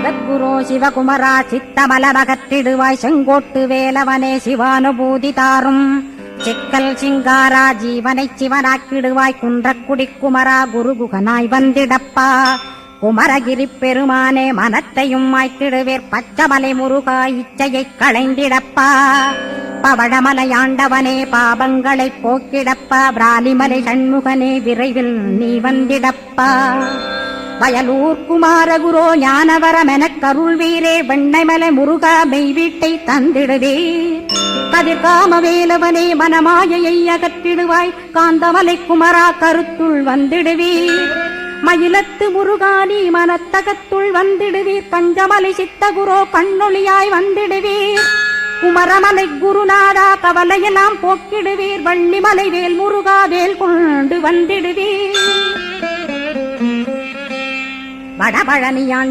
ஜகத்குரோ சிவகுமரா சித்தமலமகற்றிடுவாய் செங்கோட்டு வேலவனே சிவானுபூதி தாரும் சிக்கல் சிங்காரா ஜீவனை சிவனாக்கிடுவாய் குன்றக்குடி குமரா குருகுகனாய் வந்திடப்பா குமரகிரி பெருமானே மனத்தையும் மாய்த்திடுவேர் பச்சமலை முருகா இச்சையைக் களைந்திடப்பா பவழமலையாண்டவனே பாபங்களை போக்கிடப்பா பிராலிமலை சண்முகனே விரைவில் நீ வந்திடப்பா வயலூர் குமாரகுரோ ஞானவரமெனக் கருள்வீரே வெண்ணைமலை முருகா மெய் வீட்டை தந்திடுவீர் கதிர்காம வேலவனே மனமாயையை அகற்றிடுவாய் காந்தமலை குமரா கருத்துள் வந்திடுவீர் மயிலத்து முருகானி மனத்தகத்துள் வந்திடுவீர் பஞ்சமலை சித்தகுரோ கண்ணொளியாய் வந்திடுவீர் குமரமலை குருநாதா கவலையெல்லாம் போக்கிடுவீர் வள்ளிமலை வேல் முருகா வேல் கொண்டு வந்திடுவீர் வடபழனியாண்ட